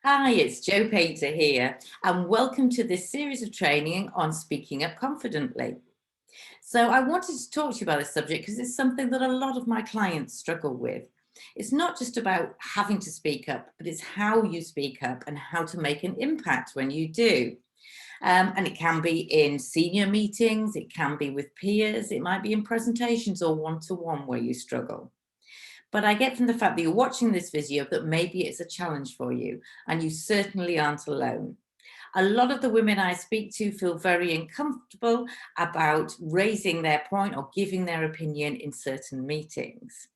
Hi, it's Jo Pater here, and welcome to this series of training on speaking up confidently. So I wanted to talk to you about this subject because it's something that a lot of my clients struggle with. It's not just about having to speak up, but it's how you speak up and how to make an impact when you do. And it can be in senior meetings, it can be with peers, it might be in presentations or one-to-one where you struggle. But I get from the fact that you're watching this video that maybe it's a challenge for you, and you certainly aren't alone. A lot of the women I speak to feel very uncomfortable about raising their point or giving their opinion in certain meetings.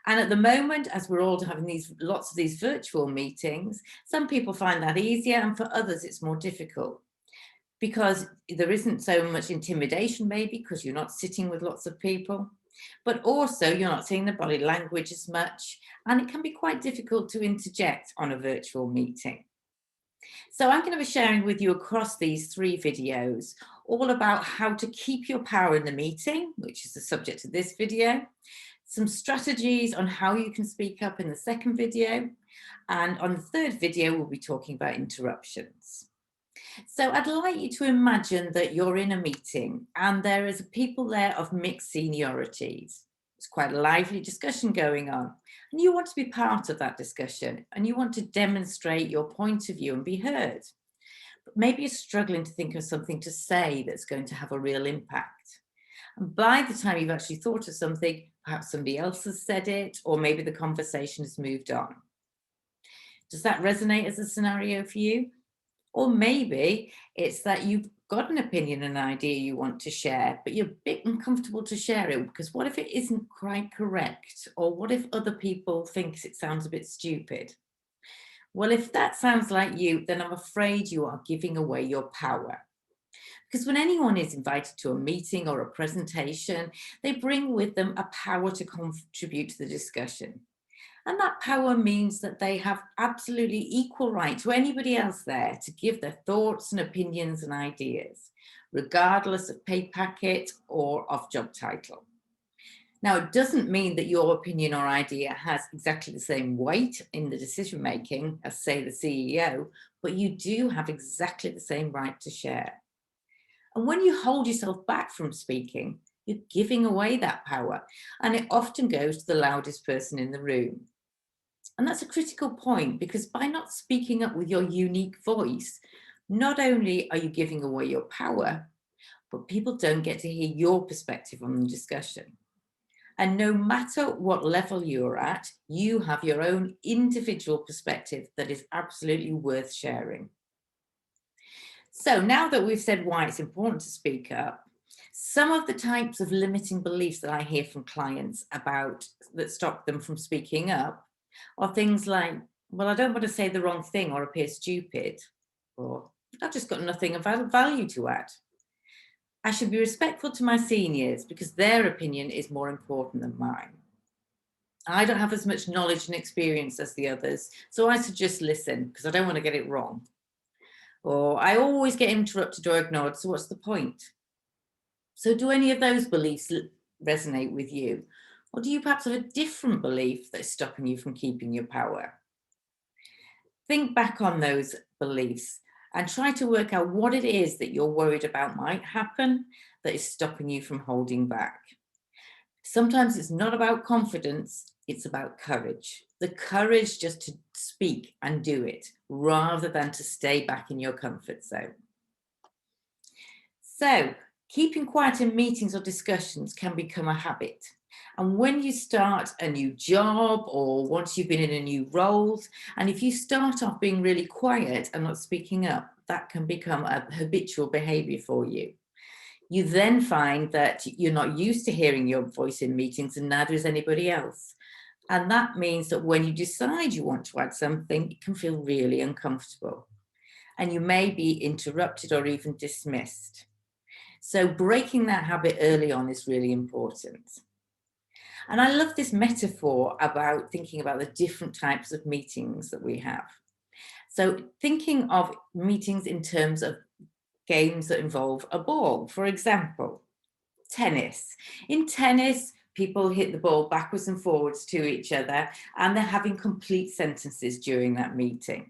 And at the moment, as we're all having lots of these virtual meetings, some people find that easier, and for others it's more difficult because there isn't so much intimidation, maybe because you're not sitting with lots of people, but also you're not seeing the body language as much, and it can be quite difficult to interject on a virtual meeting. So I'm going to be sharing with you across these 3 videos all about how to keep your power in the meeting, which is the subject of this video, some strategies on how you can speak up in the second video, and on the third video we'll be talking about interruptions. So I'd like you to imagine that you're in a meeting and there is people there of mixed seniorities. It's quite a lively discussion going on, and you want to be part of that discussion and you want to demonstrate your point of view and be heard. But maybe you're struggling to think of something to say that's going to have a real impact. And by the time you've actually thought of something, perhaps somebody else has said it, or maybe the conversation has moved on. Does that resonate as a scenario for you? Or maybe it's that you've got an opinion, an idea you want to share, but you're a bit uncomfortable to share it because what if it isn't quite correct? Or what if other people think it sounds a bit stupid? Well, if that sounds like you, then I'm afraid you are giving away your power. Because when anyone is invited to a meeting or a presentation, they bring with them a power to contribute to the discussion. And that power means that they have absolutely equal right to anybody else there to give their thoughts and opinions and ideas, regardless of pay packet or of job title. Now, it doesn't mean that your opinion or idea has exactly the same weight in the decision making as, say, the CEO, but you do have exactly the same right to share. And when you hold yourself back from speaking, you're giving away that power, and it often goes to the loudest person in the room. And that's a critical point because by not speaking up with your unique voice, not only are you giving away your power, but people don't get to hear your perspective on the discussion. And no matter what level you're at, you have your own individual perspective that is absolutely worth sharing. So now that we've said why it's important to speak up, some of the types of limiting beliefs that I hear from clients about that stop them from speaking up are things like, well, I don't want to say the wrong thing or appear stupid, or I've just got nothing of value to add. I should be respectful to my seniors because their opinion is more important than mine. I don't have as much knowledge and experience as the others, so I should just listen because I don't want to get it wrong. Or I always get interrupted or ignored, so what's the point? So do any of those beliefs resonate with you? Or do you perhaps have a different belief that's stopping you from keeping your power? Think back on those beliefs and try to work out what it is that you're worried about might happen that is stopping you from holding back. Sometimes it's not about confidence, it's about courage. The courage just to speak and do it rather than to stay back in your comfort zone. So, keeping quiet in meetings or discussions can become a habit. And when you start a new job or once you've been in a new role, and if you start off being really quiet and not speaking up, that can become a habitual behavior for you. You then find that you're not used to hearing your voice in meetings and neither is anybody else. And that means that when you decide you want to add something, it can feel really uncomfortable. And you may be interrupted or even dismissed. So breaking that habit early on is really important. And I love this metaphor about thinking about the different types of meetings that we have. So thinking of meetings in terms of games that involve a ball, for example, tennis. In tennis, people hit the ball backwards and forwards to each other, and they're having complete sentences during that meeting.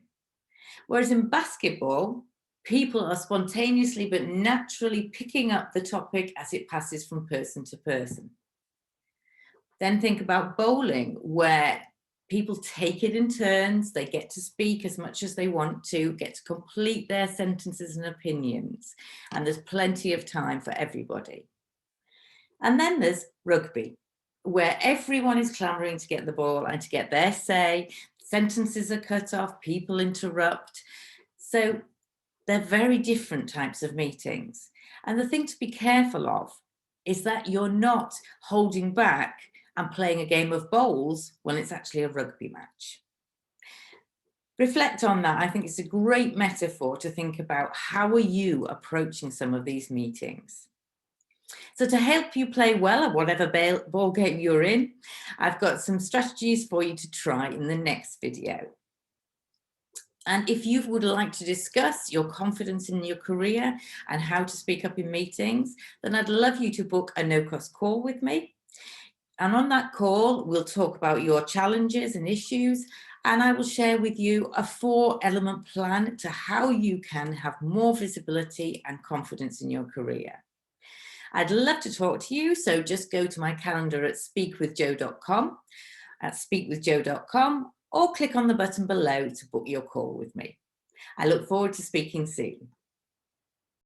Whereas in basketball, people are spontaneously but naturally picking up the topic as it passes from person to person. Then think about bowling, where people take it in turns, they get to speak as much as they want to, get to complete their sentences and opinions, and there's plenty of time for everybody. And then there's rugby, where everyone is clamoring to get the ball and to get their say. Sentences are cut off, people interrupt. So they're very different types of meetings. And the thing to be careful of is that you're not holding back and playing a game of bowls when it's actually a rugby match. Reflect on that. I think it's a great metaphor to think about how are you approaching some of these meetings. So to help you play well at whatever ball game you're in, I've got some strategies for you to try in the next video. And if you would like to discuss your confidence in your career and how to speak up in meetings, then I'd love you to book a no-cost call with me. And on that call, we'll talk about your challenges and issues, and I will share with you a 4-element plan to how you can have more visibility and confidence in your career. I'd love to talk to you, so just go to my calendar at speakwithjo.com, or click on the button below to book your call with me. I look forward to speaking soon.